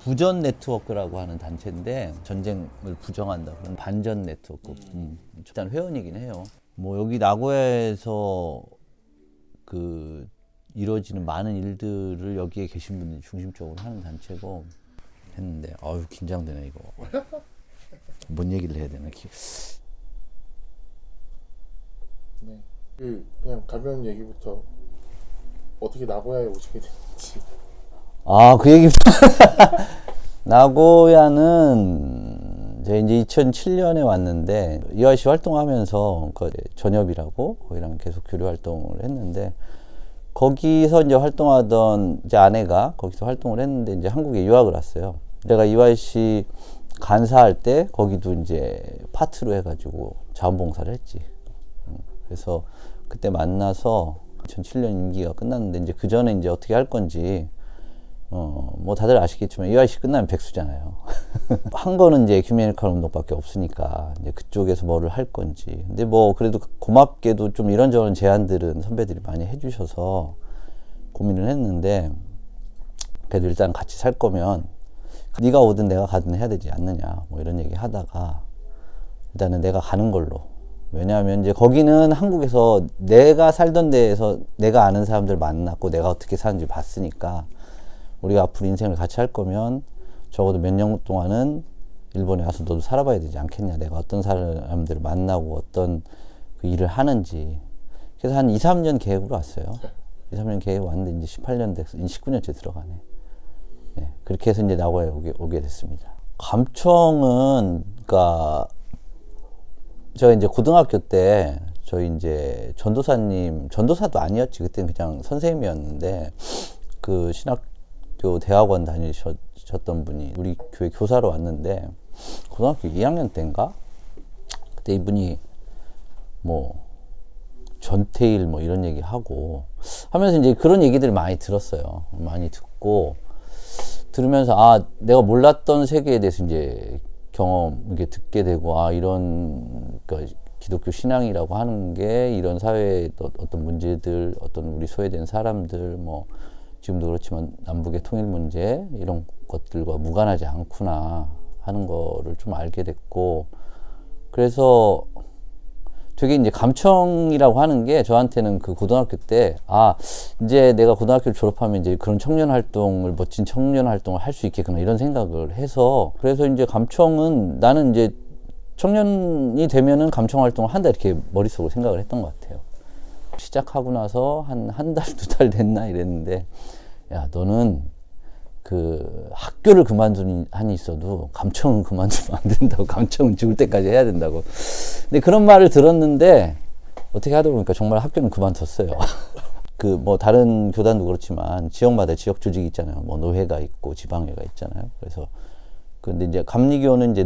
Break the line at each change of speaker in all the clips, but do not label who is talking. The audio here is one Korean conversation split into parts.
부전 네트워크라고 하는 단체인데 전쟁을 부정한다 그런 반전 네트워크. 일단 회원이긴 해요. 뭐 여기 나고야에서 그 이루어지는 많은 일들을 여기에 계신 분들이 중심적으로 하는 단체고 했는데 아유 긴장되네 이거. 뭔 얘기를 해야 되나?
네. 그냥 가벼운 얘기부터 어떻게 나고야에 오시게 됐는지.
아, 그 얘기. 나고야는 제가 이제 2007년에 왔는데 EYC 활동하면서 그 전협이라고 거기랑 계속 교류 활동을 했는데 거기서 이제 활동하던 이제 아내가 거기서 활동을 했는데 이제 한국에 유학을 왔어요. 내가 EYC 간사할 때 거기도 이제 파트로 해가지고 자원봉사를 했지. 그래서 그때 만나서 2007년 임기가 끝났는데 이제 그 전에 이제 어떻게 할 건지 뭐 다들 아시겠지만 EYC 끝나면 백수잖아요. 한 거는 이제 에큐메니컬 운동밖에 없으니까 이제 그쪽에서 뭐를 할 건지. 근데 뭐 그래도 고맙게도 좀 이런저런 제안들은 선배들이 많이 해주셔서 고민을 했는데 그래도 일단 같이 살 거면 네가 오든 내가 가든 해야 되지 않느냐 뭐 이런 얘기 하다가 일단은 내가 가는 걸로. 왜냐하면 이제 거기는 한국에서 내가 살던 데에서 내가 아는 사람들 만났고 내가 어떻게 사는지 봤으니까 우리가 앞으로 인생을 같이 할 거면 적어도 몇 년 동안은 일본에 와서 너도 살아봐야 되지 않겠냐. 내가 어떤 사람들을 만나고 어떤 그 일을 하는지. 그래서 한 2, 3년 계획으로 왔어요. 2, 3년 계획 왔는데 이제 18년 됐어. 이제 19년째 들어가네. 예, 그렇게 해서 이제 나고야에 오게 됐습니다. 감청은, 그러니까 제가 이제 고등학교 때 저희 이제 전도사도 아니었지. 그때는 그냥 선생님이었는데 그 신학교 대학원 다니셨던 분이 우리 교회 교사로 왔는데 고등학교 2학년 때인가? 그때 이분이 뭐 전태일 뭐 이런 얘기 하고 하면서 이제 그런 얘기들을 많이 들었어요. 많이 듣고 들으면서 아 내가 몰랐던 세계에 대해서 이제 경험 이렇게 듣게 되고 아 이런 그러니까 기독교 신앙이라고 하는 게 이런 사회의 어떤 문제들 어떤 우리 소외된 사람들 뭐 지금도 그렇지만 남북의 통일 문제 이런 것들과 무관하지 않구나 하는 거를 좀 알게 됐고 그래서 되게 이제 감청이라고 하는 게 저한테는 그 고등학교 때 아 이제 내가 고등학교를 졸업하면 이제 그런 청년 활동을 멋진 청년 활동을 할 수 있겠구나 이런 생각을 해서 그래서 이제 감청은 나는 이제 청년이 되면은 감청 활동을 한다 이렇게 머릿속으로 생각을 했던 것 같아요. 시작하고 나서 한 달, 2달 됐나 이랬는데 야 너는 그 학교를 그만둔 한이 있어도 감청은 그만두면 안 된다고. 감청은 죽을 때까지 해야 된다고. 근데 그런 말을 들었는데 어떻게 하다 보니까 정말 학교는 그만뒀어요. 그 뭐 다른 교단도 그렇지만 지역마다 지역 조직이 있잖아요. 뭐 노회가 있고 지방회가 있잖아요. 그래서 근데 이제 감리교는 이제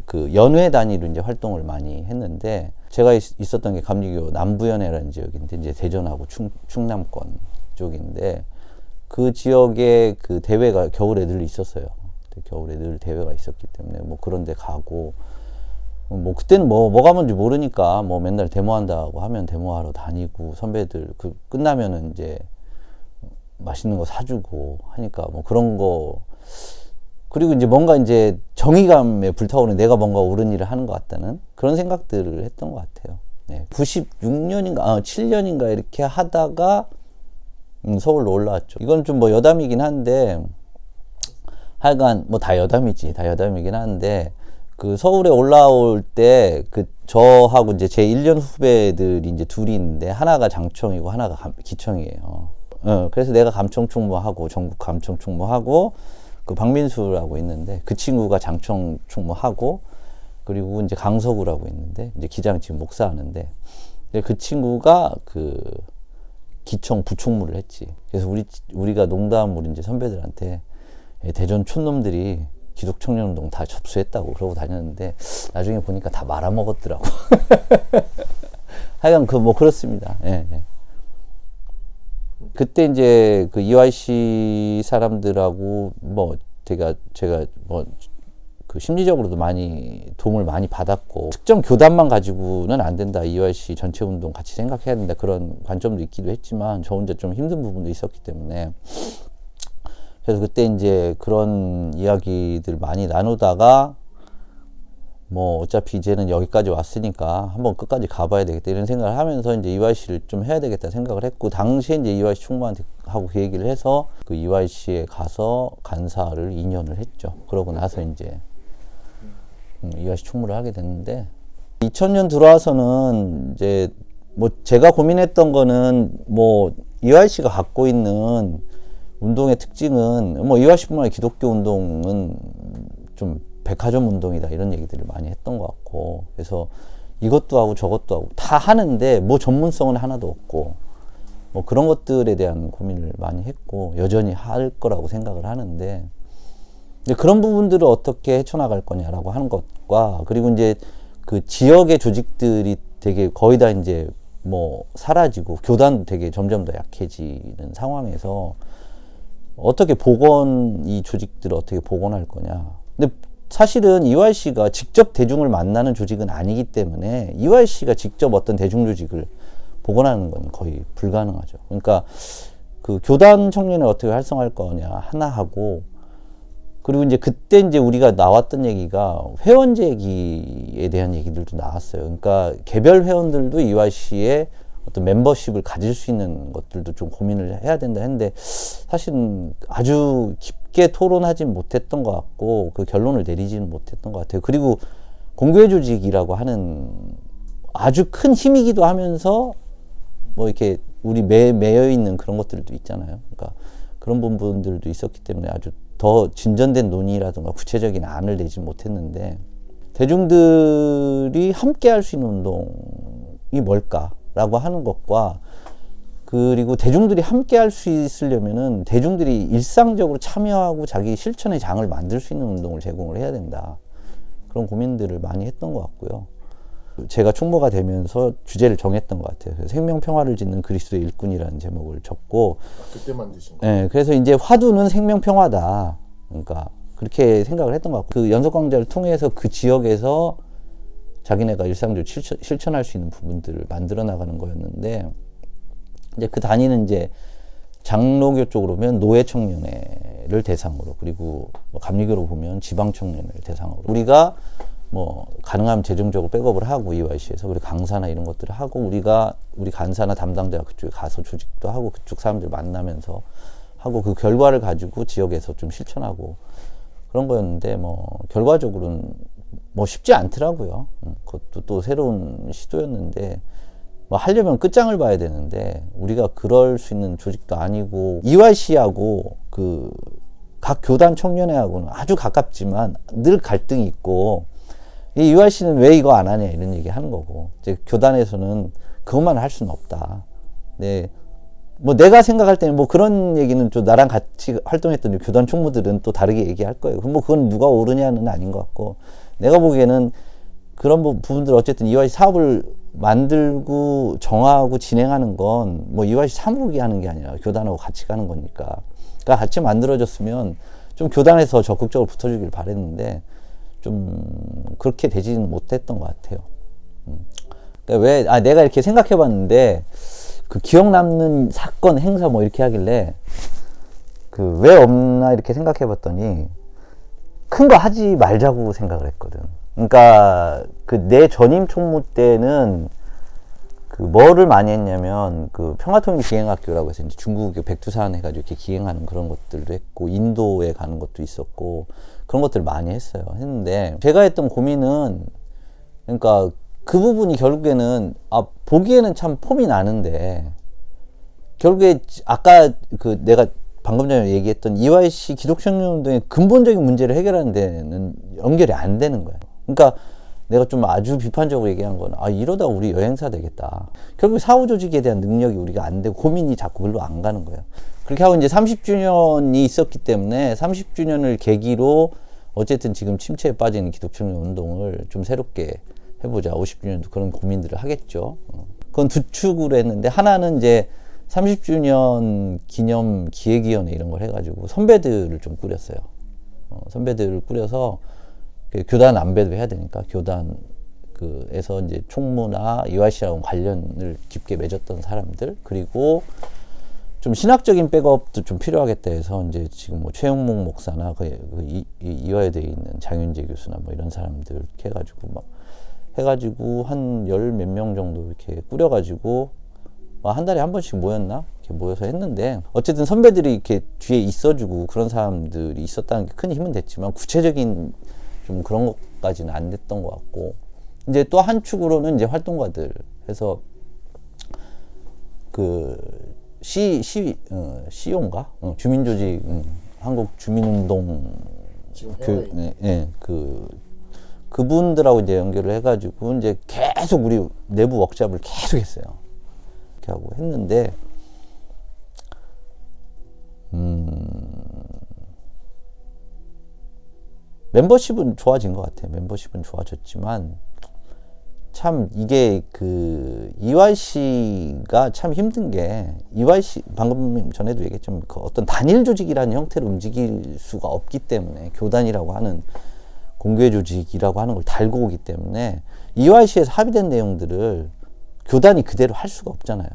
그 연회 단위로 이제 활동을 많이 했는데 제가 있었던 게 감리교 남부연회라는 지역인데 이제 대전하고 충남권 쪽인데 그 지역에 그 대회가 겨울에 늘 있었어요. 겨울에 늘 대회가 있었기 때문에 뭐 그런 데 가고 뭐 그때는 뭐가 뭔지 모르니까 뭐 맨날 데모한다고 하면 데모하러 다니고 선배들 그 끝나면은 이제 맛있는 거 사주고 하니까 뭐 그런 거 그리고 이제 뭔가 이제 정의감에 불타오르는 내가 뭔가 옳은 일을 하는 것 같다는 그런 생각들을 했던 것 같아요. 네. 96년인가 7년인가 이렇게 하다가 서울로 올라왔죠. 이건 좀 뭐 여담이긴 한데 하여간 뭐 다 여담이지. 다 여담이긴 한데 그 서울에 올라올 때 그 저하고 이제 제 1년 후배들이 이제 둘이 있는데 하나가 장청이고 하나가 기청이에요. 그래서 내가 감청 총무하고 전국 감청 총무하고 그 박민수라고 있는데 그 친구가 장청 총무하고 그리고 이제 강서구라고 있는데 이제 기장 지금 목사하는데 그 친구가 그 기청 부총무를 했지. 그래서 우리가 농담으로 이제 선배들한테 대전 촌놈들이 기독청년운동 다 접수했다고 그러고 다녔는데 나중에 보니까 다 말아먹었더라고. 하여간 그 뭐 그렇습니다. 예, 예. 그때 이제 그 EYC 사람들하고 뭐 제가 뭐 그 심리적으로도 많이 도움을 많이 받았고 특정 교단만 가지고는 안 된다. EYC 전체 운동 같이 생각해야 된다. 그런 관점도 있기도 했지만 저 혼자 좀 힘든 부분도 있었기 때문에 그래서 그때 이제 그런 이야기들 많이 나누다가 뭐 어차피 이제는 여기까지 왔으니까 한번 끝까지 가봐야 되겠다 이런 생각을 하면서 이제 EYC를 좀 해야 되겠다 생각을 했고, 당시에 이제 EYC 총무한테 하고 그 얘기를 해서 그 EYC에 가서 간사를 2년을 했죠. 그러고 나서 이제 EYC 총무를 하게 됐는데, 2000년 들어와서는 이제 뭐 제가 고민했던 거는 뭐 EYC가 갖고 있는 운동의 특징은 뭐 EYC뿐만 아니라 기독교 운동은 좀 백화점 운동이다 이런 얘기들을 많이 했던 것 같고, 그래서 이것도 하고 저것도 하고 다 하는데 뭐 전문성은 하나도 없고, 뭐 그런 것들에 대한 고민을 많이 했고 여전히 할 거라고 생각을 하는데, 이제 그런 부분들을 어떻게 헤쳐나갈 거냐라고 하는 것과, 그리고 이제 그 지역의 조직들이 되게 거의 다 이제 뭐 사라지고 교단도 되게 점점 더 약해지는 상황에서 어떻게 이 조직들을 어떻게 복원할 거냐. 근데 사실은 EYC가 직접 대중을 만나는 조직은 아니기 때문에 EYC가 직접 어떤 대중 조직을 복원하는 건 거의 불가능하죠. 그러니까 그 교단 청년을 어떻게 활성화할 거냐 하나 하고, 그리고 이제 그때 이제 우리가 나왔던 얘기가 회원제기에 대한 얘기들도 나왔어요. 그러니까 개별 회원들도 EYC에 어떤 멤버십을 가질 수 있는 것들도 좀 고민을 해야 된다 했는데, 사실은 아주 깊게 토론하진 못했던 것 같고 그 결론을 내리지는 못했던 것 같아요. 그리고 공교회 조직이라고 하는 아주 큰 힘이기도 하면서 뭐 이렇게 우리 매여 있는 그런 것들도 있잖아요. 그러니까 그런 부분들도 있었기 때문에 아주 더 진전된 논의라든가 구체적인 안을 내지 못했는데, 대중들이 함께 할 수 있는 운동이 뭘까라고 하는 것과, 그리고 대중들이 함께 할 수 있으려면은 대중들이 일상적으로 참여하고 자기 실천의 장을 만들 수 있는 운동을 제공을 해야 된다. 그런 고민들을 많이 했던 것 같고요. 제가 총무가 되면서 주제를 정했던 것 같아요. 생명평화를 짓는 그리스도의 일꾼이라는 제목을 적고,
그때 만드신 거예요?
네, 그래서 이제 화두는 생명평화다. 그러니까 그렇게 생각을 했던 것 같고, 그 연석강좌를 통해서 그 지역에서 자기네가 일상적으로 실천할 수 있는 부분들을 만들어 나가는 거였는데, 이제 그 단위는 이제 장로교 쪽으로 보면 노예 청년회를 대상으로, 그리고 뭐 감리교로 보면 지방 청년을 대상으로, 우리가 뭐 가능하면 재정적으로 백업을 하고 EYC에서 우리 강사나 이런 것들을 하고, 우리 간사나 담당자가 그쪽에 가서 조직도 하고 그쪽 사람들 만나면서 하고 그 결과를 가지고 지역에서 좀 실천하고 그런 거였는데, 뭐 결과적으로는 뭐 쉽지 않더라고요. 그것도 또 새로운 시도였는데, 뭐 하려면 끝장을 봐야 되는데 우리가 그럴 수 있는 조직도 아니고, EYC하고 그 각 교단 청년회하고는 아주 가깝지만 늘 갈등이 있고, 이 EYC는 왜 이거 안 하냐 이런 얘기 하는 거고, 이제 교단에서는 그것만 할 수는 없다. 네. 뭐 내가 생각할 때는 뭐 그런 얘기는 좀 나랑 같이 활동했던 교단 총무들은 또 다르게 얘기할 거예요. 뭐 그건 누가 옳으냐는 아닌 것 같고, 내가 보기에는 그런 부분들 어쨌든 EYC 사업을 만들고 정하고 진행하는 건 뭐 EYC 사무국이 하는 게 아니라 교단하고 같이 가는 거니까. 그러니까 같이 만들어졌으면 좀 교단에서 적극적으로 붙어주길 바랬는데 좀 그렇게 되지는 못했던 것 같아요. 그러니까 내가 이렇게 생각해 봤는데, 그 기억 남는 사건, 행사 뭐 이렇게 하길래 그 왜 없나 이렇게 생각해 봤더니 큰 거 하지 말자고 생각을 했거든. 그러니까 그 내 전임 총무 때는 그 뭐를 많이 했냐면, 그 평화통일기행학교라고 해서 이제 중국의 백두산 해가지고 이렇게 기행하는 그런 것들도 했고, 인도에 가는 것도 있었고, 그런 것들을 많이 했는데, 제가 했던 고민은, 그러니까 그 부분이 결국에는 보기에는 참 폼이 나는데, 결국에 아까 그 내가 방금 전에 얘기했던 EYC 기독청년운동의 근본적인 문제를 해결하는 데는 연결이 안 되는 거예요. 그러니까 내가 좀 아주 비판적으로 얘기한 건, 이러다 우리 여행사 되겠다. 결국 사후 조직에 대한 능력이 우리가 안 되고 고민이 자꾸 글로 안 가는 거예요. 그렇게 하고 이제 30주년이 있었기 때문에 30주년을 계기로 어쨌든 지금 침체에 빠진 기독청년 운동을 좀 새롭게 해보자. 50주년도 그런 고민들을 하겠죠. 그건 두 축으로 했는데, 하나는 이제 30주년 기념 기획위원회 이런 걸 해가지고 선배들을 좀 꾸렸어요. 선배들을 꾸려서 교단 안배도 해야 되니까 교단 그에서 이제 총무나 EYC하고 관련을 깊게 맺었던 사람들, 그리고 좀 신학적인 백업도 좀 필요하겠다 해서 이제 지금 뭐 최영목 목사나 이화여대에 있는 장윤재 교수나 뭐 이런 사람들 이렇게 해가지고 막 해가지고 한 열 몇 명 정도 이렇게 꾸려가지고 한 달에 한 번씩 모였나? 이렇게 모여서 했는데 어쨌든 선배들이 이렇게 뒤에 있어주고 그런 사람들이 있었다는 게 큰 힘은 됐지만 구체적인 좀 그런 것까지는 안 됐던 것 같고 이제 또 한 축으로는 이제 활동가들 해서 그 시온가? 주민조직, 한국 주민운동
지금 해외에
네, 그분들하고 이제 연결을 해가지고 이제 계속 우리 내부 워크숍을 계속 했어요. 이렇게 하고 했는데, 멤버십은 좋아진 것 같아요. 멤버십은 좋아졌지만, 참 이게 그 EYC가 참 힘든 게 EYC 방금 전에도 얘기했지만 그 어떤 단일 조직이라는 형태로 움직일 수가 없기 때문에 교단이라고 하는 공개 조직이라고 하는 걸 달고 오기 때문에 EYC에서 합의된 내용들을 교단이 그대로 할 수가 없잖아요.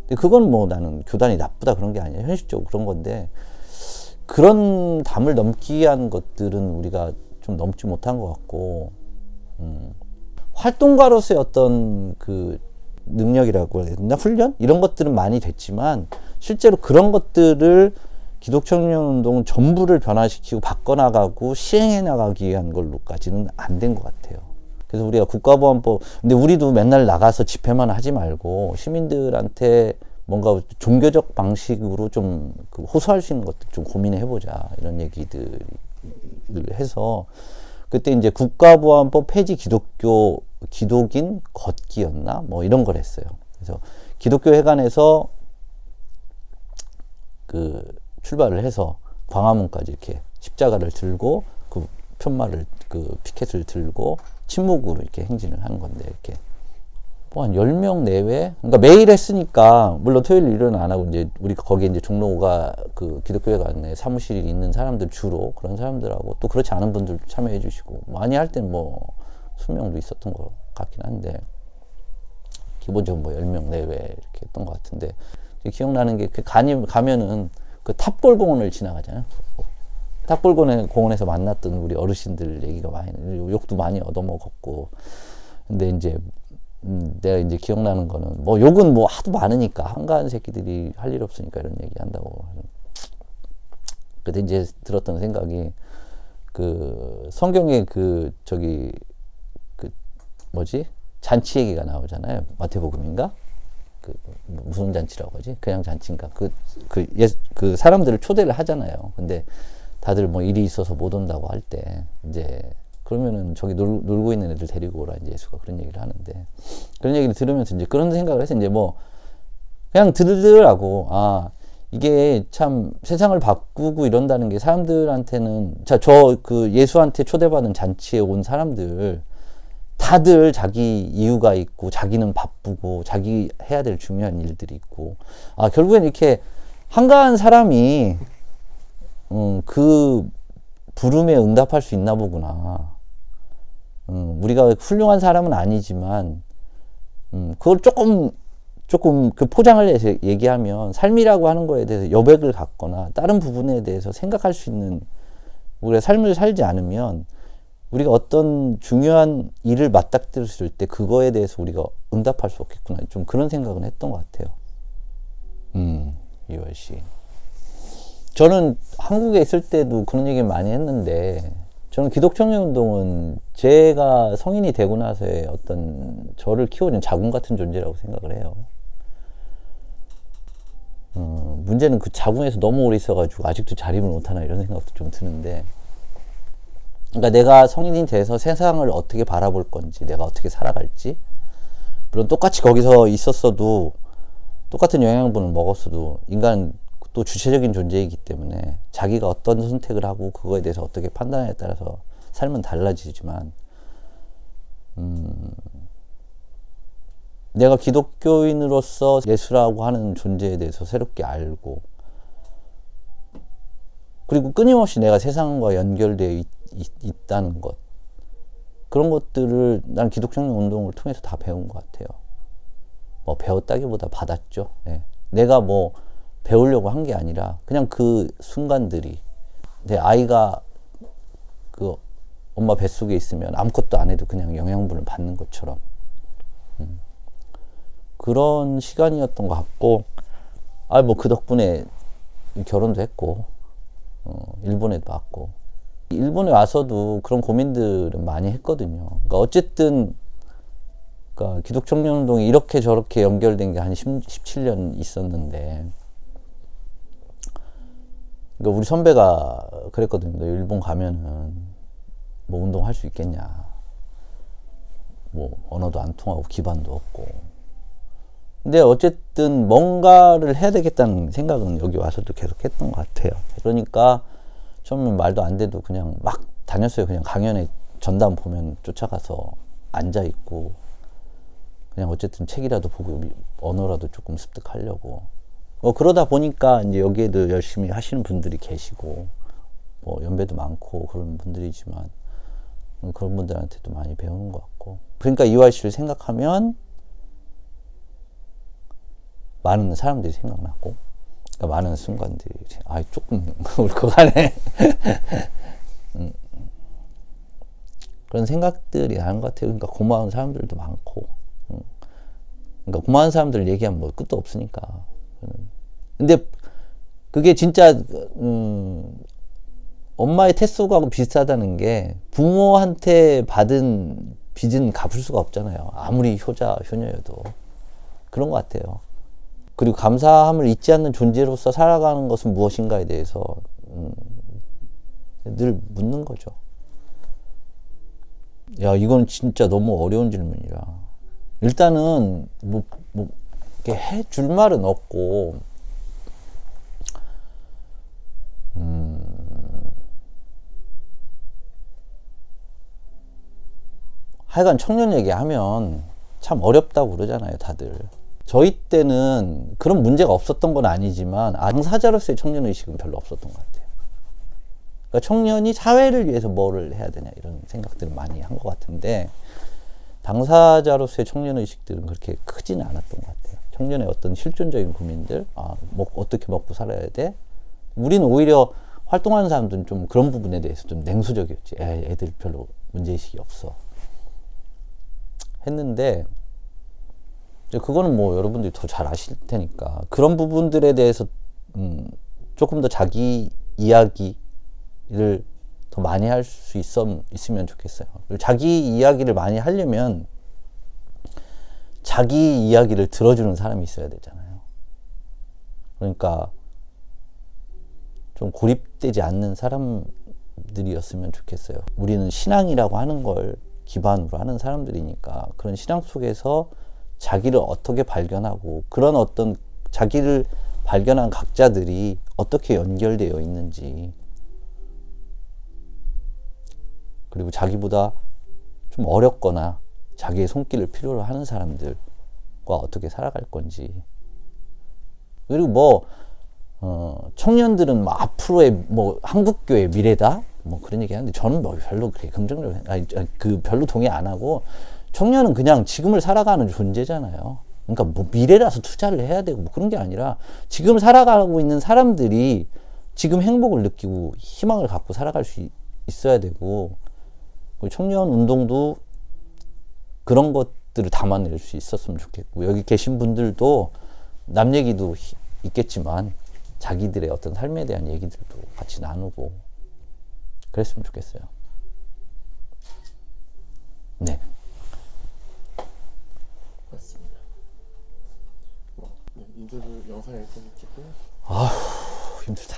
근데 그건 뭐 나는 교단이 나쁘다 그런 게 아니야. 현실적으로 그런 건데 그런 담을 넘기 위한 것들은 우리가 좀 넘지 못한 것 같고 활동가로서의 어떤 그 능력이라고 해야 되나 훈련 이런 것들은 많이 됐지만 실제로 그런 것들을 기독청년운동 전부를 변화시키고 바꿔나가고 시행해 나가기 위한 걸로까지는 안 된 것 같아요. 그래서 우리가 국가보안법 근데 우리도 맨날 나가서 집회만 하지 말고 시민들한테 뭔가 종교적 방식으로 좀 그 호소할 수 있는 것들 좀 고민해 보자 이런 얘기들을 해서 그때 이제 국가보안법 폐지 기독인 걷기였나? 뭐 이런 걸 했어요. 그래서 기독교 회관에서 그 출발을 해서 광화문까지 이렇게 십자가를 들고 그 편말을 그 피켓을 들고 침묵으로 이렇게 행진을 하는 건데 이렇게 뭐 한 10명 내외? 그러니까 매일 했으니까, 물론 토요일, 일요일은 안 하고, 이제, 우리 거기에 이제 종로가 그 기독교회관에 사무실이 있는 사람들 주로, 그런 사람들하고, 또 그렇지 않은 분들 참여해 주시고, 많이 할 때는 뭐, 20명도 있었던 것 같긴 한데, 기본적으로 뭐 10명 내외 이렇게 했던 것 같은데, 기억나는 게, 가면은 그 탑골공원을 지나가잖아요. 탑골공원에서 만났던 우리 어르신들 얘기가 많이, 욕도 많이 얻어먹었고, 근데 이제, 내가 이제 기억나는 거는 뭐 욕은 뭐 하도 많으니까 한가한 새끼들이 할 일 없으니까 이런 얘기 한다고. 그때 이제 들었던 생각이 그 성경에 그 저기 그 뭐지 잔치 얘기가 나오잖아요. 마태복음인가? 그 무슨 잔치라고 하지? 그냥 잔치인가? 그 사람들을 초대를 하잖아요. 근데 다들 뭐 일이 있어서 못 온다고 할 때 이제 그러면은 저기 놀고 있는 애들 데리고 오라 이제 예수가 그런 얘기를 하는데 그런 얘기를 들으면서 이제 그런 생각을 해서 이제 뭐 그냥 들으라고 이게 참 세상을 바꾸고 이런다는 게 사람들한테는 저 그 예수한테 초대받은 잔치에 온 사람들 다들 자기 이유가 있고 자기는 바쁘고 자기 해야 될 중요한 일들이 있고 결국엔 이렇게 한가한 사람이 그 부름에 응답할 수 있나 보구나. 우리가 훌륭한 사람은 아니지만, 그걸 조금 그 포장을 해서 얘기하면 삶이라고 하는 거에 대해서 여백을 갖거나 다른 부분에 대해서 생각할 수 있는 우리가 삶을 살지 않으면 우리가 어떤 중요한 일을 맞닥뜨렸을 때 그거에 대해서 우리가 응답할 수 없겠구나. 좀 그런 생각은 했던 것 같아요. 이월 씨. 저는 한국에 있을 때도 그런 얘기 많이 했는데 저는 기독청년운동은 제가 성인이 되고 나서의 어떤 저를 키워준 자궁 같은 존재라고 생각을 해요. 문제는 그 자궁에서 너무 오래 있어가지고 아직도 자립을 못하나 이런 생각도 좀 드는데 그러니까 내가 성인이 돼서 세상을 어떻게 바라볼 건지 내가 어떻게 살아갈지 물론 똑같이 거기서 있었어도 똑같은 영양분을 먹었어도 인간은 또 주체적인 존재이기 때문에 자기가 어떤 선택을 하고 그거에 대해서 어떻게 판단하냐에 따라서 삶은 달라지지만 내가 기독교인으로서 예수라고 하는 존재에 대해서 새롭게 알고 그리고 끊임없이 내가 세상과 연결되어 있다는 것 그런 것들을 난 기독청년 운동을 통해서 다 배운 것 같아요. 뭐 배웠다기보다 받았죠. 네. 내가 뭐 배우려고 한 게 아니라 그냥 그 순간들이 내 아이가 그 엄마 뱃속에 있으면 아무것도 안 해도 그냥 영양분을 받는 것처럼 그런 시간이었던 것 같고, 뭐 그 덕분에 결혼도 했고, 일본에도 왔고, 일본에 와서도 그런 고민들은 많이 했거든요. 그러니까 어쨌든 그러니까 기독청년운동이 이렇게 저렇게 연결된 게 한 17년 있었는데, 그러니까 우리 선배가 그랬거든요. 너 일본 가면은 뭐 운동할 수 있겠냐. 뭐 언어도 안 통하고 기반도 없고. 근데 어쨌든 뭔가를 해야 되겠다는 생각은 여기 와서도 계속 했던 것 같아요. 그러니까 처음엔 말도 안 돼도 그냥 막 다녔어요. 그냥 강연에 전담 보면 쫓아가서 앉아 있고, 그냥 어쨌든 책이라도 보고 언어라도 조금 습득하려고. 그러다 보니까 이제 여기에도 열심히 하시는 분들이 계시고, 뭐 연배도 많고 그런 분들이지만 그런 분들한테도 많이 배우는 것 같고. 그러니까 이화씨를 생각하면 많은 사람들이 생각나고, 그러니까 많은 순간들이 조금 울컥하네. 그런 생각들이 나는 것 같아요. 그러니까 고마운 사람들도 많고, 그러니까 고마운 사람들 얘기하면 뭐 끝도 없으니까. 근데 그게 진짜 엄마의 태소하고 비슷하다는 게, 부모한테 받은 빚은 갚을 수가 없잖아요. 아무리 효자 효녀여도. 그런 것 같아요. 그리고 감사함을 잊지 않는 존재로서 살아가는 것은 무엇인가에 대해서 늘 묻는 거죠. 야, 이건 진짜 너무 어려운 질문이라. 일단은 뭐 이렇게 해줄 말은 없고, 하여간 청년 얘기하면 참 어렵다고 그러잖아요, 다들. 저희 때는 그런 문제가 없었던 건 아니지만 당사자로서의 청년 의식은 별로 없었던 것 같아요. 그러니까 청년이 사회를 위해서 뭐를 해야 되냐 이런 생각들을 많이 한 것 같은데, 당사자로서의 청년 의식들은 그렇게 크지는 않았던 것 같아요. 청년의 어떤 실존적인 고민들, 어떻게 먹고 살아야 돼? 우리는 오히려 활동하는 사람들은 좀 그런 부분에 대해서 좀 냉소적이었지. 애들 별로 문제의식이 없어. 했는데, 그거는 뭐 여러분들이 더 잘 아실 테니까 그런 부분들에 대해서 조금 더 자기 이야기를 더 많이 할 수 있으면 좋겠어요. 그리고 자기 이야기를 많이 하려면 자기 이야기를 들어주는 사람이 있어야 되잖아요. 그러니까 좀 고립되지 않는 사람들이었으면 좋겠어요. 우리는 신앙이라고 하는 걸 기반으로 하는 사람들이니까 그런 신앙 속에서 자기를 어떻게 발견하고, 그런 어떤 자기를 발견한 각자들이 어떻게 연결되어 있는지, 그리고 자기보다 좀 어렵거나 자기의 손길을 필요로 하는 사람들과 어떻게 살아갈 건지. 그리고 뭐 청년들은 뭐 앞으로의 뭐 한국교회 미래다 뭐 그런 얘기 하는데, 저는 뭐 별로 그렇게 긍정적으로 별로 동의 안 하고, 청년은 그냥 지금을 살아가는 존재잖아요. 그러니까 뭐 미래라서 투자를 해야 되고 뭐 그런 게 아니라, 지금 살아가고 있는 사람들이 지금 행복을 느끼고 희망을 갖고 살아갈 수 있어야 되고, 청년 운동도 그런 것들을 담아낼 수 있었으면 좋겠고, 여기 계신 분들도 남 얘기도 있겠지만 자기들의 어떤 삶에 대한 얘기들도 같이 나누고 그랬으면 좋겠어요. 네.
맞습니다. 인터뷰 영상 여기까지 찍고요.
아휴, 힘들다.